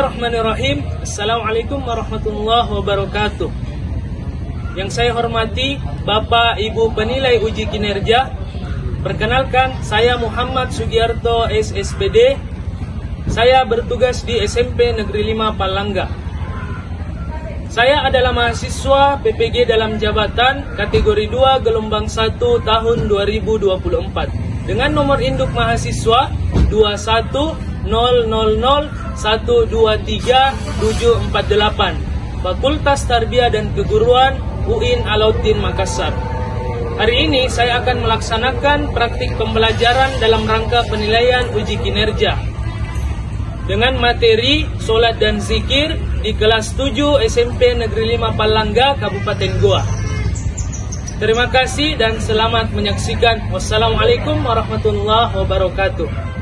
Bismillahirrahmanirrahim. Assalamualaikum warahmatullahi wabarakatuh. Yang saya hormati Bapak Ibu penilai uji kinerja, perkenalkan saya Muhammad Sugiarto SSPD. Saya bertugas di SMP Negeri 5 Palangga. Saya adalah mahasiswa PPG dalam jabatan kategori 2 gelombang 1 tahun 2024 dengan nomor induk mahasiswa 21000123748, Fakultas Tarbiyah dan Keguruan UIN Alauddin Makassar. Hari ini saya akan melaksanakan praktik pembelajaran dalam rangka penilaian uji kinerja dengan materi Sholat dan Zikir di kelas 7 SMP Negeri 5 Palangga, Kabupaten Goa. Terima kasih dan selamat menyaksikan. Wassalamualaikum warahmatullahi wabarakatuh.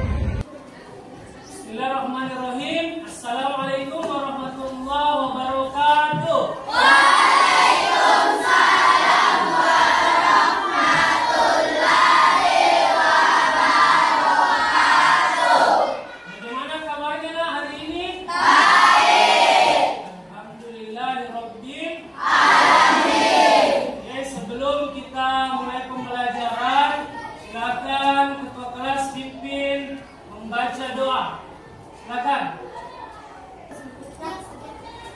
Bismillahirrahmanirrahim. Assalamualaikum warahmatullahi wabarakatuh. Waalaikumsalam warahmatullahi wabarakatuh. Bagaimana kabarnya hari ini? Baik. Alhamdulillahirabbil Alamin. Oke, sebelum kita mulai pembelajaran, silakan ketua kelas pimpin membaca doa. Silakan.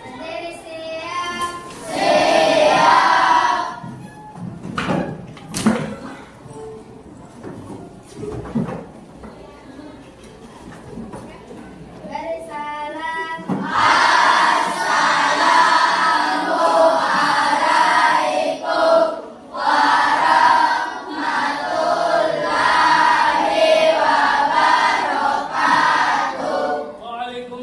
Berdiri siap. Siap. Beri salam. Assalamualaikum warahmatullahi wabarakatuh. Waalaikumsalam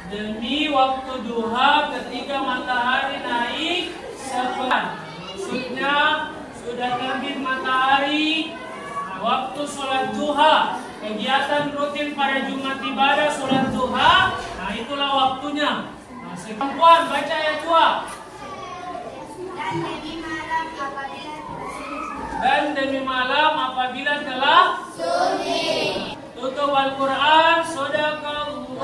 Demi waktu duha ketika matahari naik sepekan. Maksudnya sudah terbit matahari. Nah, waktu sholat duha, kegiatan rutin pada Jumat ibadah sholat duha. Nah, itulah waktunya. Nah, perempuan baca ayat 2. Dan demi malam apabila telah sunyi. Tutup Al-Quran. Shadaqallahul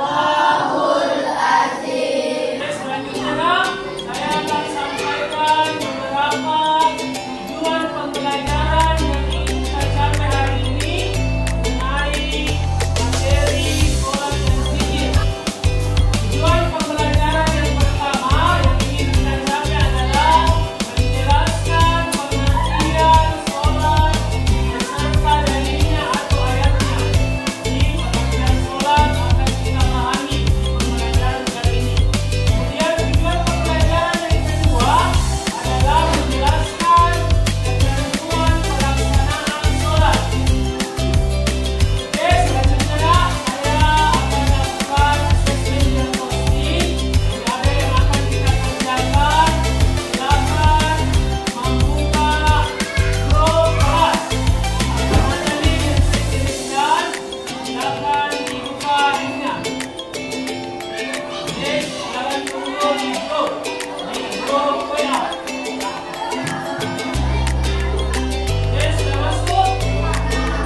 azim. Selanjutnya saya akan sampaikan beberapa tujuan pembelajaran yang ingin kita capai hari ini mengenai materi sholat dan zikir. Tujuan pembelajaran yang pertama yang ingin kita capai adalah menjelaskan pengertian sholat beserta dalilnya atau ayatnya. Jadi pengertian sholat akan kita pahami di pembelajaran kali ini. Kemudian tujuan pembelajaran yang kedua adalah menjelaskan ketentuan pelaksanaan sholat. Oke, selanjutnya saya akan lakukan sesi diagnostik. Ada yang akan kita kerjakan. Silakan membuka grup kelas. Akan ada link yang saya kirimkan. Silakan dibuka linknya. Oke, silakan tunggu di grup WA. Oke, sudah masuk?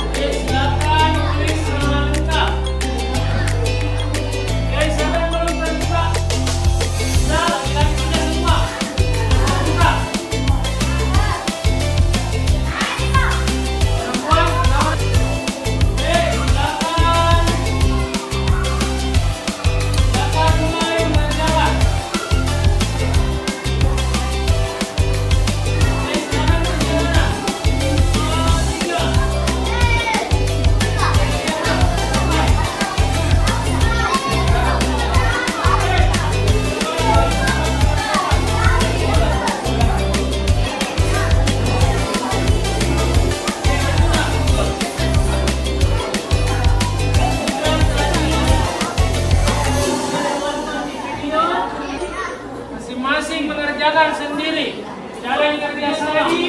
Oke, silakan tulis nama lengkap. Oke, siapa yang belum terbuka? Sudah, laki-laki sudah semua. Terbuka. Perempuan, nama. Oke, silakan. Silakan mulai mengerjakan. Oke, silakan berjalan. 3. Masing-masing mengerjakan sendiri. Cara yang kerja tadi,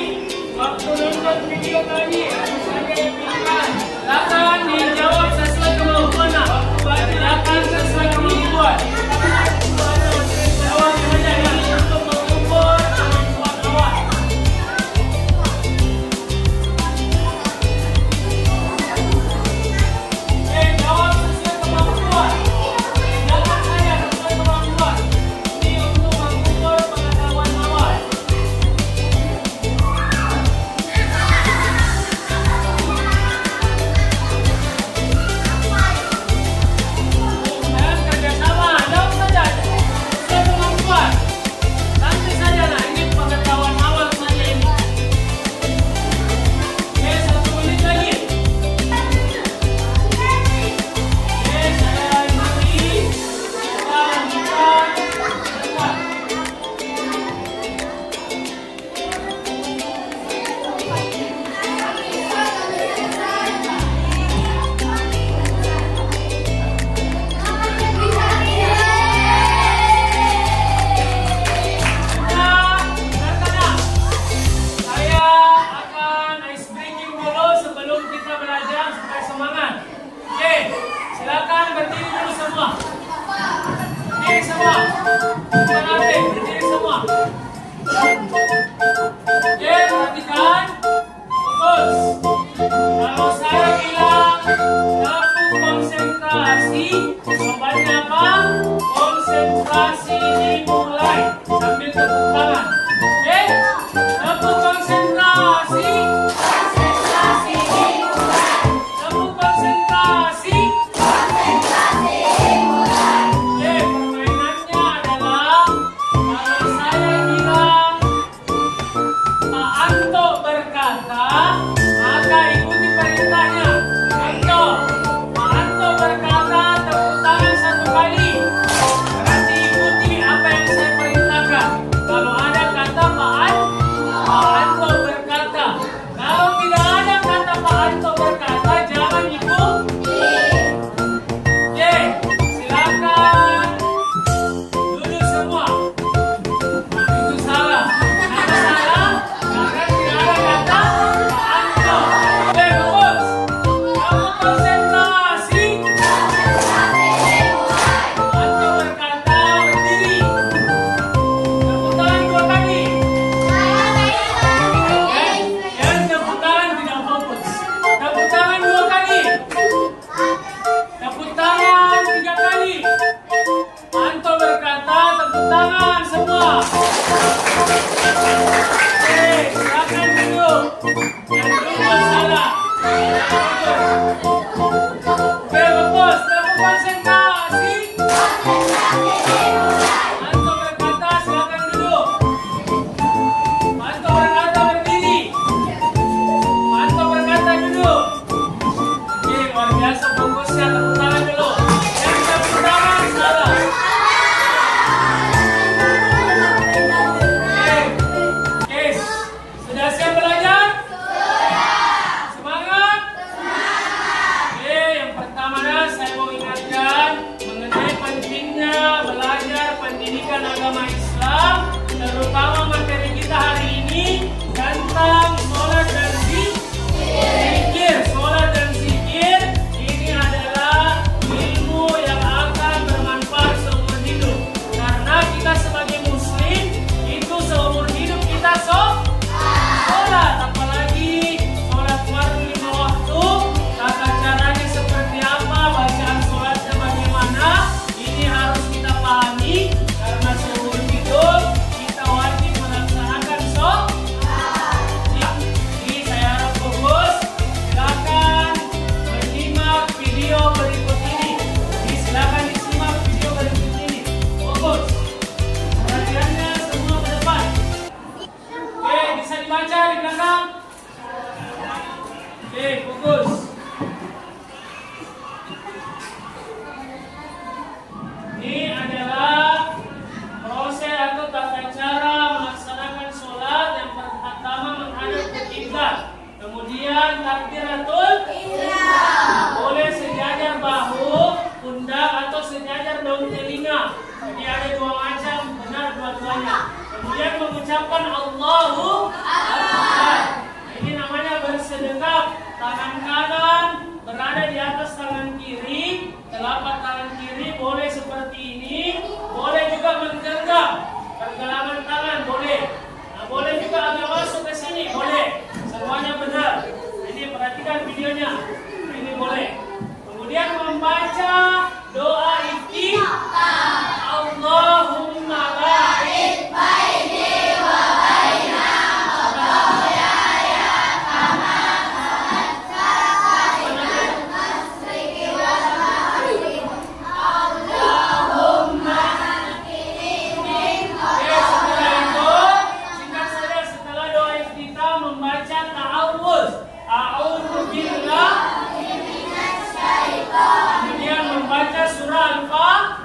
waktu nonton video tadi, saya pilihkan. Silakan dijawab sesuai kemampuan. Kerjakan sesuai kemampuan. Jawab saja ini untuk mengukur kemampuan awal. Jawab sesuai kemampuan. Jangan saya sesuai kemampuan. Ini untuk mengukur pengetahuan awal. Dan kerjasama, jawab saja. Sesuai kemampuan. Nanti saja, nah ini pengetahuan awal saja ini. Oke, 1 menit lagi. Oke, saya ikuti. Kita lanjutkan. Depan. Saya akan ice breaking dulu sebelum kita belajar supaya semangat. Oke, silakan berdiri dulu semua. Berdiri semua. Berdiri semua. Oke, perhatikan. Fokus. Kalau saya bilang aku konsentrasi, jawabannya apa? Konsentrasi dimulai. Sambil tepuk tangan. Oke? Aku konsentrasi. Konsentrasi dimulai. Aku konsentrasi. Konsentrasi dimulai. Oke, permainannya adalah dengan takbiratul ihram. Boleh sejajar bahu, pundak atau sejajar daun telinga. Jadi ada dua macam, benar dua-duanya. Kemudian mengucapkan Allahu Akbar. Ini namanya bersedekap. Tangan kanan berada di atas tangan kiri, telapak tangan kiri boleh seperti ini, boleh juga menggenggam pergelangan tangan, boleh. Nah, boleh juga agak masuk ke sini, boleh. Semuanya benar. Ini perhatikan videonya. Ini boleh. Kemudian membaca doa iftitah. Allahumma ba'id baini wa baina khataaya kama Allahumma setelah itu singkat saja, setelah doa iftitah membaca ta'awuz, a'udzu billahi minasy syaithan. Kemudian membaca surah Al-Fatihah.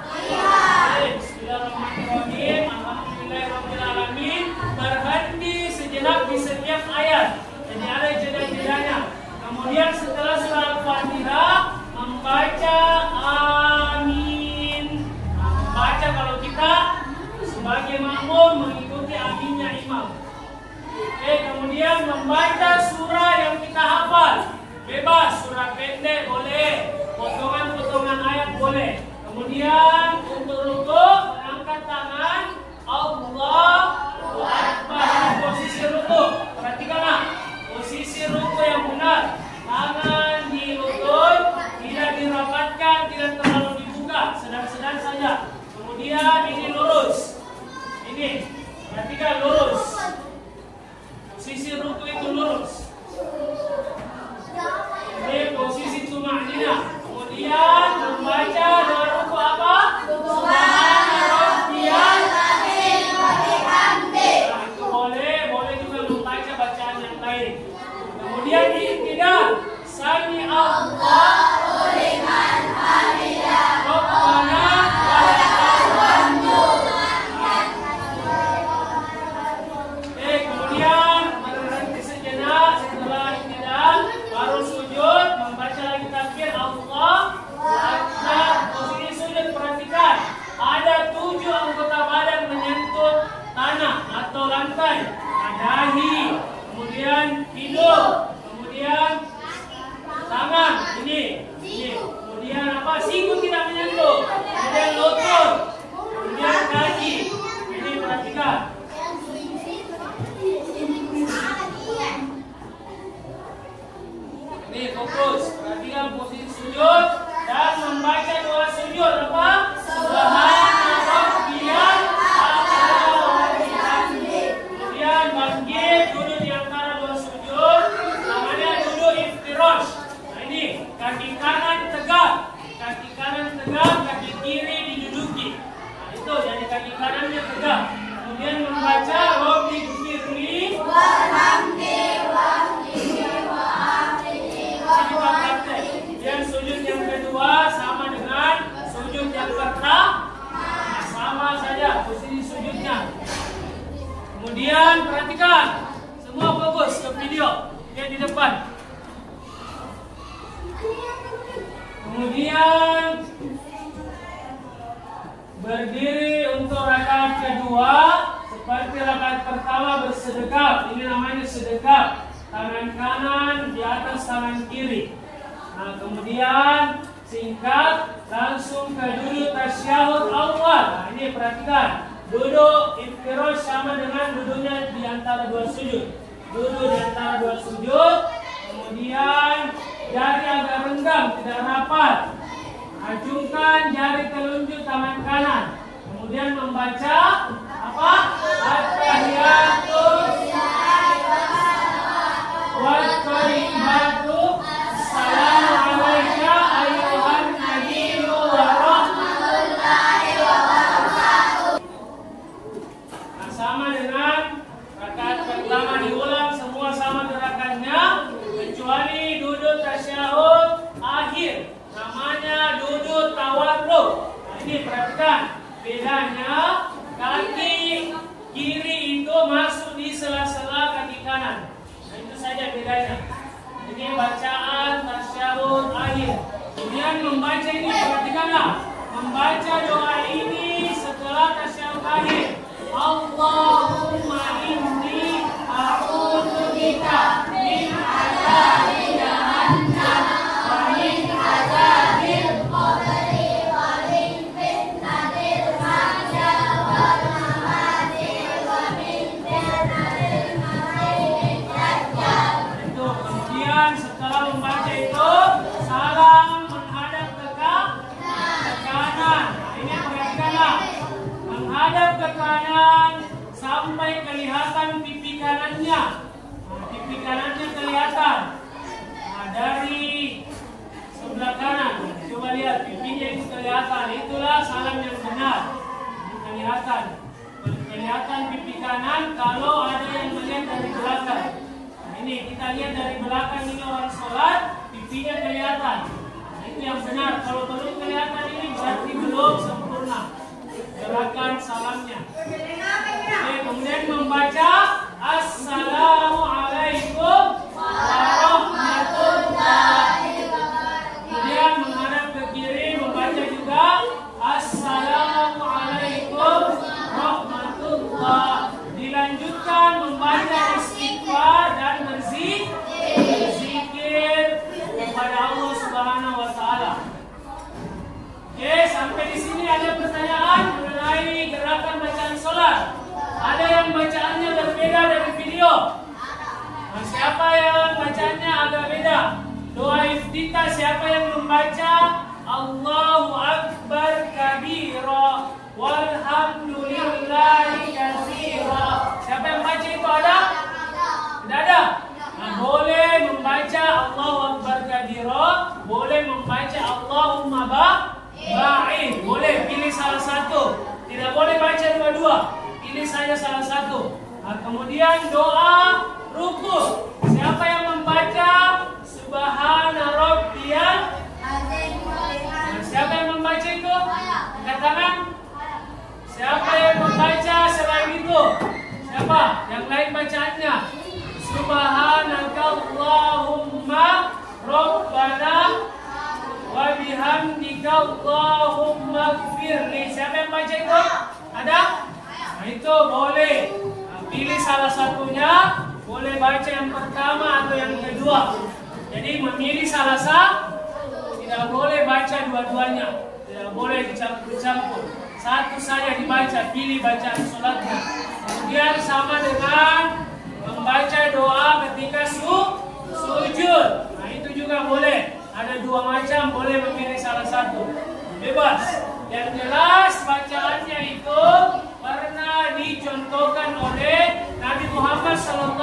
Bismillahirrahmanirrahim. Alhamdulillahirrahmanirrahim. Berhenti sejenak di setiap ayat. Jadi ada jeda-jedanya. Kemudian setelah surah Al-Fatihah membaca amin. Nah, membaca kalau kita sebagai makmum mengikuti aminnya imam. Oke, kemudian membaca surah yang kita hafal. Bebas, surah pendek boleh, potongan-potongan ayat boleh. Kemudian untuk rukuk mengangkat tangan, Allahu Akbar. Posisi rukuk, perhatikanlah posisi rukuk yang benar. Tangan di lutut, tidak dirapatkan, tidak terlalu dibuka, sedang-sedang saja. Kemudian ini lurus. Ini, perhatikan lurus. Posisi rukuk itu lurus. Ini posisi tumakninah. Kemudian membaca doa rukuk apa? Subhana rabbiyal azim wa bihamdi. Nah, itu boleh, boleh juga membaca bacaan yang lain. Kemudian tidak sami Allahu liman hamidah. Rabbana wa lakal hamdu. Kemudian berhenti sejenak setelah iktidal, baru sujud, membaca lagi takbir Allahu Akbar. Posisi sujud perhatikan, ada 7 anggota badan menyentuh tanah atau lantai. Dahi, kemudian hidung, kemudian tangan, ini, kemudian apa? Siku tidak menyentuh, kemudian lutut, kemudian kaki. Ini perhatikan. Ini fokus, perhatikan posisi sujud dan membaca doa sujud apa? Subhana rabbiyal a'la wa bihamdi. Kemudian bangkit, duduk di antara dua sujud, tangannya duduk iftirash. Nah ini, kaki kanan tegak, kaki kiri diduduki. Nah itu, jadi kaki kanannya tegak. Kemudian membaca Rabbi gfirli warhamni wahdini wa'afini. Dan sujud yang kedua sama dengan sujud yang pertama, sama saja posisi sujudnya. Kemudian perhatikan, semua fokus ke video, lihat di depan. Kemudian berdiri untuk rakaat kedua, seperti rakaat pertama bersedekap. Ini namanya sedekap. Tangan kanan di atas tangan kiri. Nah, kemudian singkat langsung ke duduk tasyahud awal. Nah, ini perhatikan. Duduk iftirash sama dengan duduknya di antara dua sujud. Duduk di antara dua sujud. Kemudian jari agak renggang, tidak rapat. Acungkan jari telunjuk tangan kanan. Kemudian membaca apa? At-tahiyatul wa thayyibatu. Assalamualaikum ayuhan nabiyyu wa rahmatullahi wa barakatuh. Nah, sama dengan rakaat pertama diulang, semua sama gerakannya kecuali duduk tasyahud akhir. Namanya duduk tawarruk. Nah, ini perhatikan bedanya, kaki kiri itu masuk di sela-sela kaki kanan. Nah, itu saja bedanya. Jadi Ini bacaan tasyahud akhir. Kemudian membaca ini, perhatikanlah. Membaca doa ini setelah tasyahud akhir. Allahumma inni a'udzu bika min adzabi jahannam wa min adzabil qabri wa min fitnatil mahya wal mamati wa min fitnatil masiihid dajjal. Itu. Kemudian setelah membaca itu, salam menghadap ke kanan. Ini perhatikanlah. Menghadap ke kanan sampai kelihatan pipi kanannya. Pipi kanannya kelihatan. Dari sebelah kanan. Coba lihat pipinya itu kelihatan. Itulah salam yang benar. Ini kelihatan. Kelihatan pipi kanan kalau ada yang melihat dari belakang. Nah, ini kita lihat dari belakang ini orang sholat, pipinya kelihatan. Nah, itu yang benar. Kalau belum kelihatan ini berarti belum sempurna gerakan salamnya. Oke, kemudian membaca Assalamualaikum warahmatullahi wabarakatuh. Kemudian menghadap ke kiri membaca juga Assalamualaikum warahmatullahi. Dilanjutkan membaca istighfar dan berzikir kepada Allah Subhanahu wa taala. Oke, sampai di sini ada pertanyaan mengenai gerakan bacaan sholat. Ada yang bacaannya berbeda dari video. Nah, siapa yang bacaannya agak beda? Doa iftitah siapa yang membaca Allahu Akbar kabira walhamdulillahi katsira. Siapa yang baca itu ada? Tidak ada. Nah, boleh membaca Allahu Akbar kabira, boleh membaca Allahumma ba'in. Boleh pilih salah satu. Tidak boleh baca dua-dua. Pilih saja salah satu. Nah, kemudian doa ruku. Siapa yang membaca Subhana Rabbiyal Azim? Siapa yang membaca itu? Angkat tangan. Siapa yang membaca selain itu? Siapa? Yang lain bacaannya Subhanakallahumma Rabbana wa bihamdika Allahumma gfirli. Siapa yang baca itu? Ada? Nah, itu boleh. Nah, pilih salah satunya. Boleh baca yang pertama atau yang kedua. Jadi memilih salah satu. Tidak boleh baca dua-duanya. Tidak boleh dicampur-campur. Satu saja dibaca. Pilih bacaan sholatnya. Kemudian sama dengan membaca doa ketika sujud. Nah, itu juga boleh. Ada dua macam, boleh memilih salah satu. Bebas. Yang jelas bacaannya itu pernah dicontohkan oleh Nabi Muhammad SAW.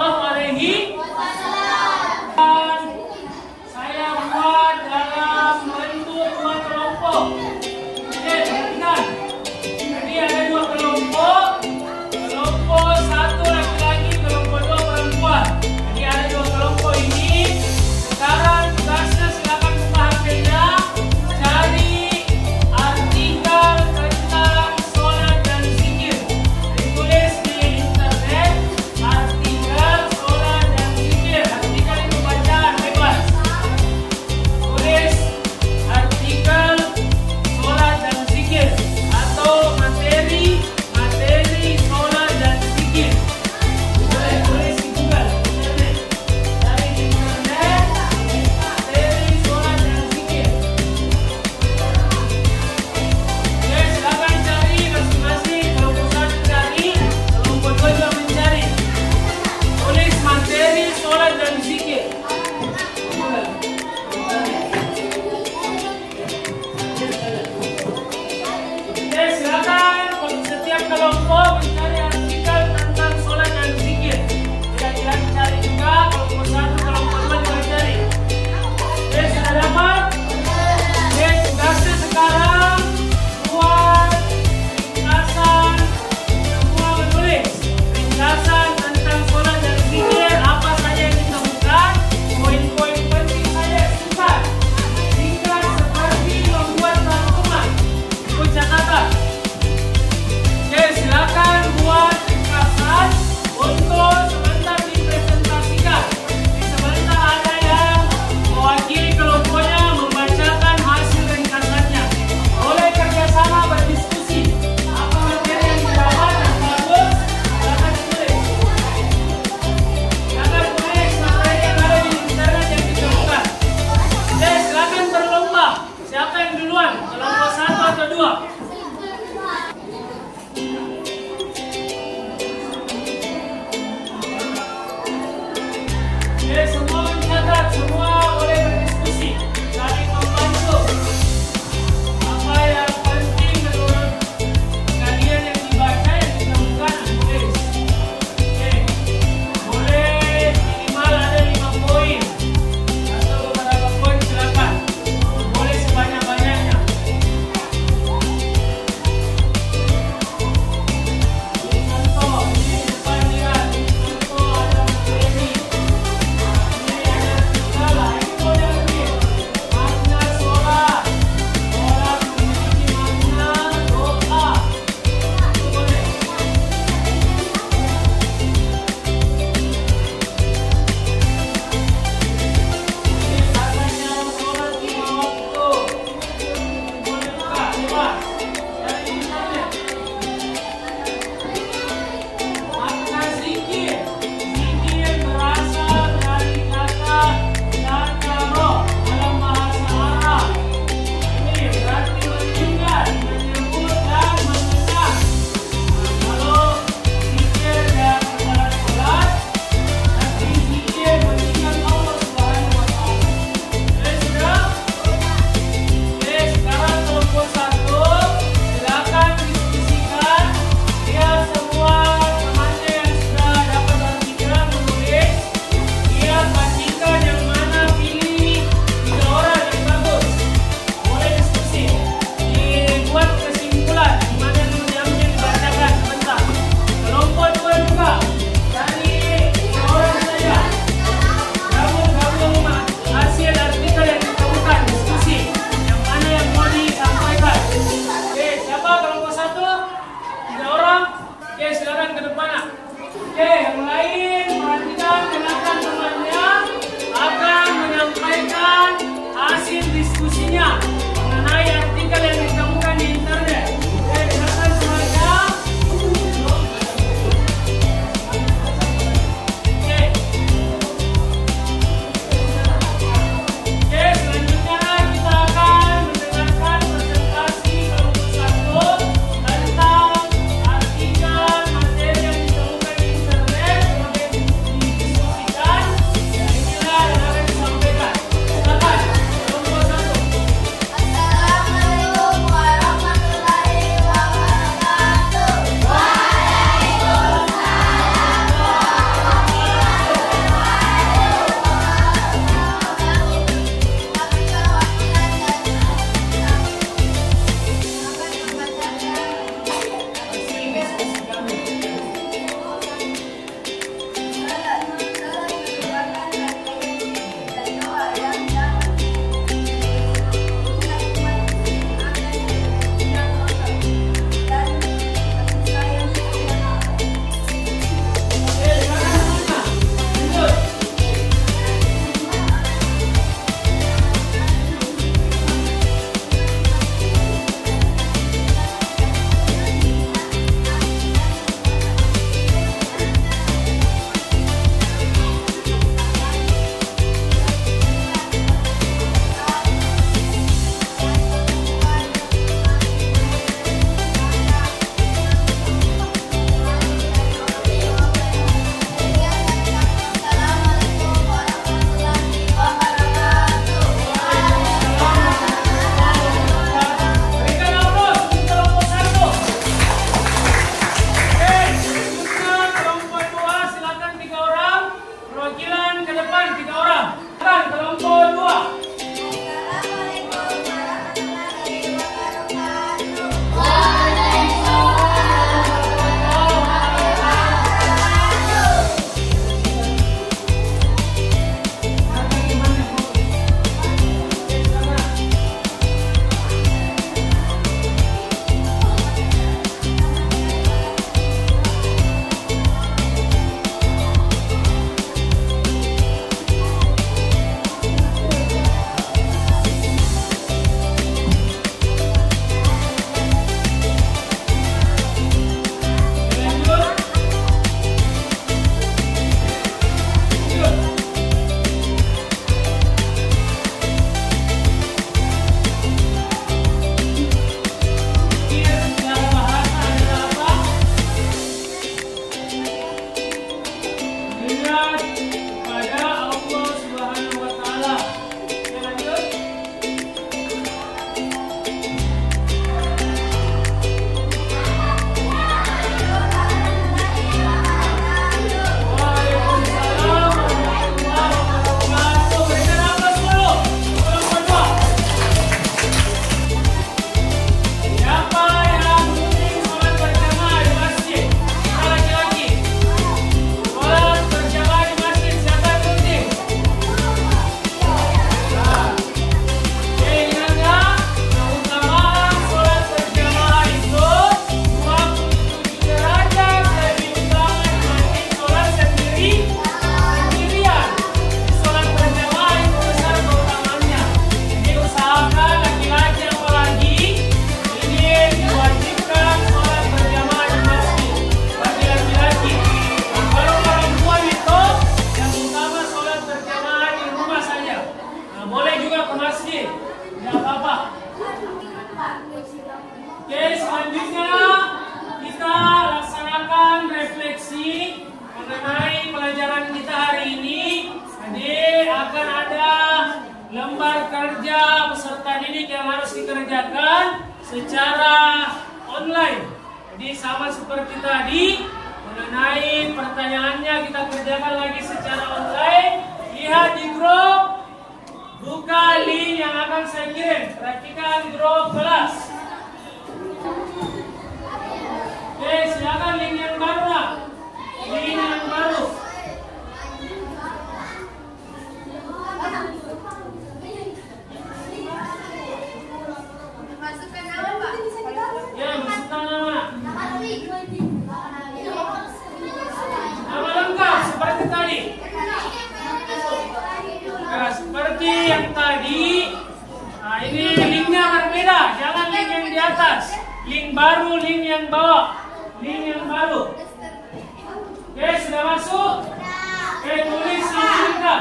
Saya buat dalam bentuk dua kelompok. Oke, perhatikan. Jadi ada dua kelompok. Kelompok satu laki-laki, kelompok dua perempuan. Jadi ada dua kelompok ini. Sekarang tugasnya silakan buka HP-nya, cari artikel tentang sholat dan zikir. Ditulis di internet artikel sholat dan zikir. Artikel itu bacaan bebas. Tulis artikel sholat dan zikir atau materi sholat dan zikir. Boleh tulis di Google, internet. Cari di internet materi sholat dan zikir. Oke, silakan cari masing-masing. Kelompok satu cari, kelompok dua juga mencari. Tulis materi sholat dan zikir. Oke, silakan setiap kelompok mencari artikel tentang sholat dan zikir. Tidak cari juga kelompok satu, kelompok dua juga cari. Oke, sudah dapat? Oke, tugasnya sekarang buat ringkasan. Semua menulis ringkasan tentang sholat dan zikir. Apa saja yang ditemukan, poin-poin penting saja singkat. Singkat seperti membuat rangkuman. Ikut catatan. Oke, silakan lembar kerja peserta didik yang harus dikerjakan secara online. Jadi sama seperti tadi, mengenai pertanyaannya kita kerjakan lagi secara online. Lihat di grup, buka link yang akan saya kirim. Perhatikan grup kelas. Oke, silakan link yang baru lah. Link yang baru. Masukkan nama, Pak. Ya, masukkan nama. Nama lengkap seperti tadi. Nah, seperti yang tadi. Nah, ini linknya berbeda. Jangan link yang di atas. Link baru, link yang bawah. Link yang baru. Oke, sudah masuk? Oke, tulis linknya.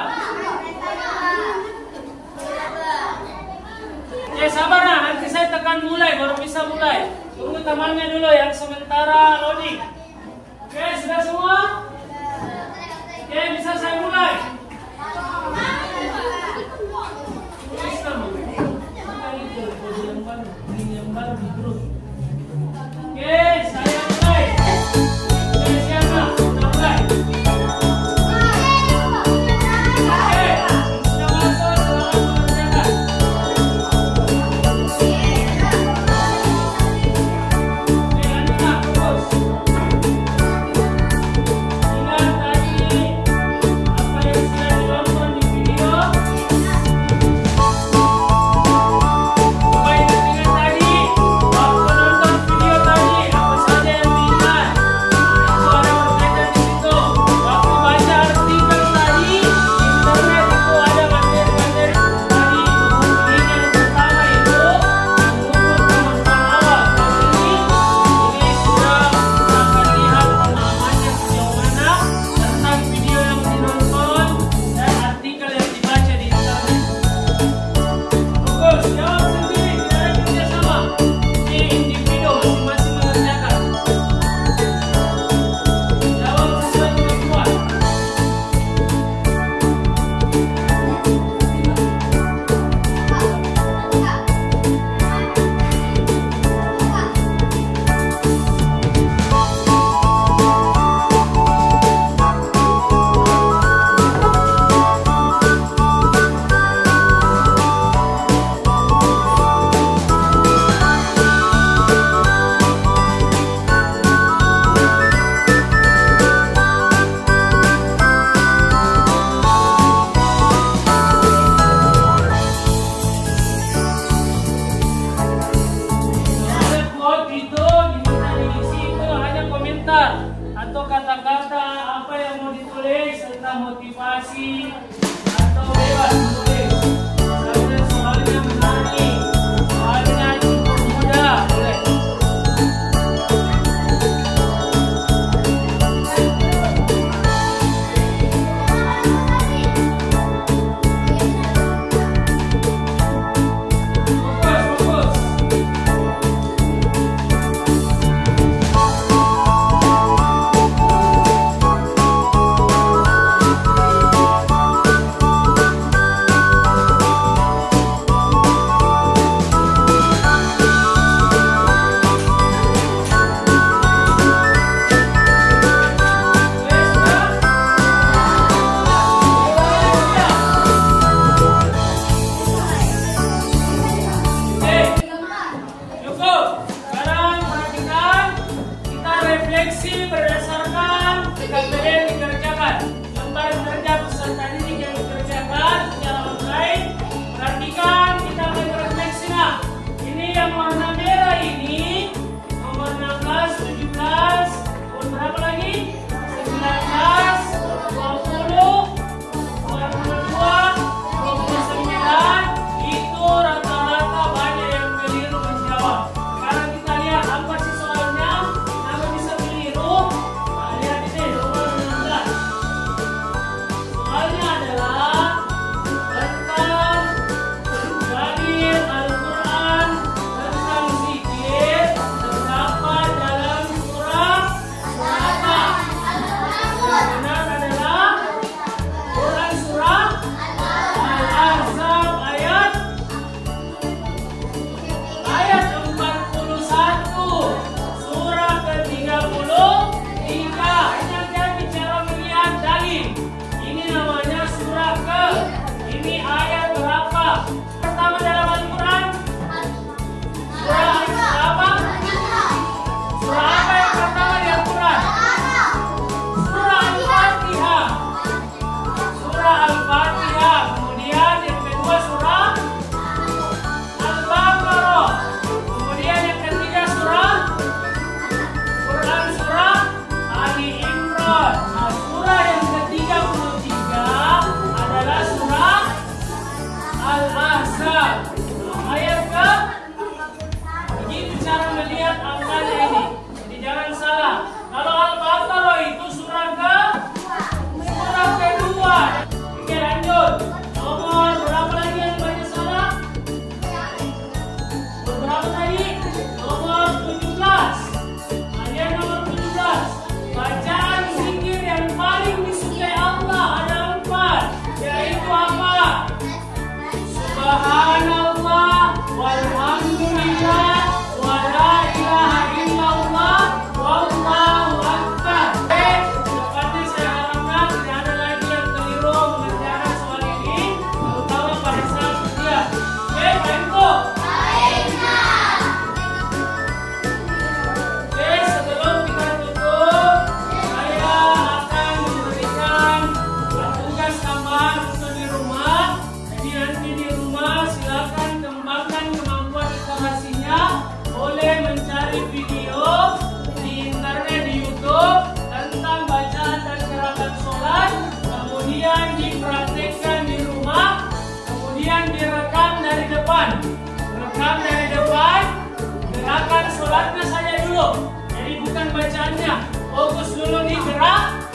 Oke, sabar nah, nanti saya tekan mulai, baru bisa mulai. Tunggu temannya dulu yang sementara loading. Oke, sudah semua? Oke, bisa saya mulai. Tulis nama. Link yang baru di grup. Oke, saya mulai. Oke, siapa? Kita mulai. Oke, sudah masuk, selamat mengerjakan. Atau kata-kata apa yang mau ditulis tentang motivasi atau bebas menulis. Misalnya soalnya menarik, soalnya cukup mudah, boleh. Fokus. Berdasarkan KPD yang dikerjakan, lembar kerja peserta didik yang dikerjakan secara online. Perhatikan, kita akan refleksi. Nah, ini yang warna merah ini nomor 16, 17, berapa lagi? 19, 20, 22, 29. Itu rata-rata banyak yang keliru menjawab. Sekarang kita lihat apa sih soalnya. Kenapa bisa keliru? Nah, lihat ini nomor 16. Soalnya adalah tentang dalil Al-Quran tentang sholatnya saya dulu. Jadi bukan bacaannya. Fokus dulu nih gerak.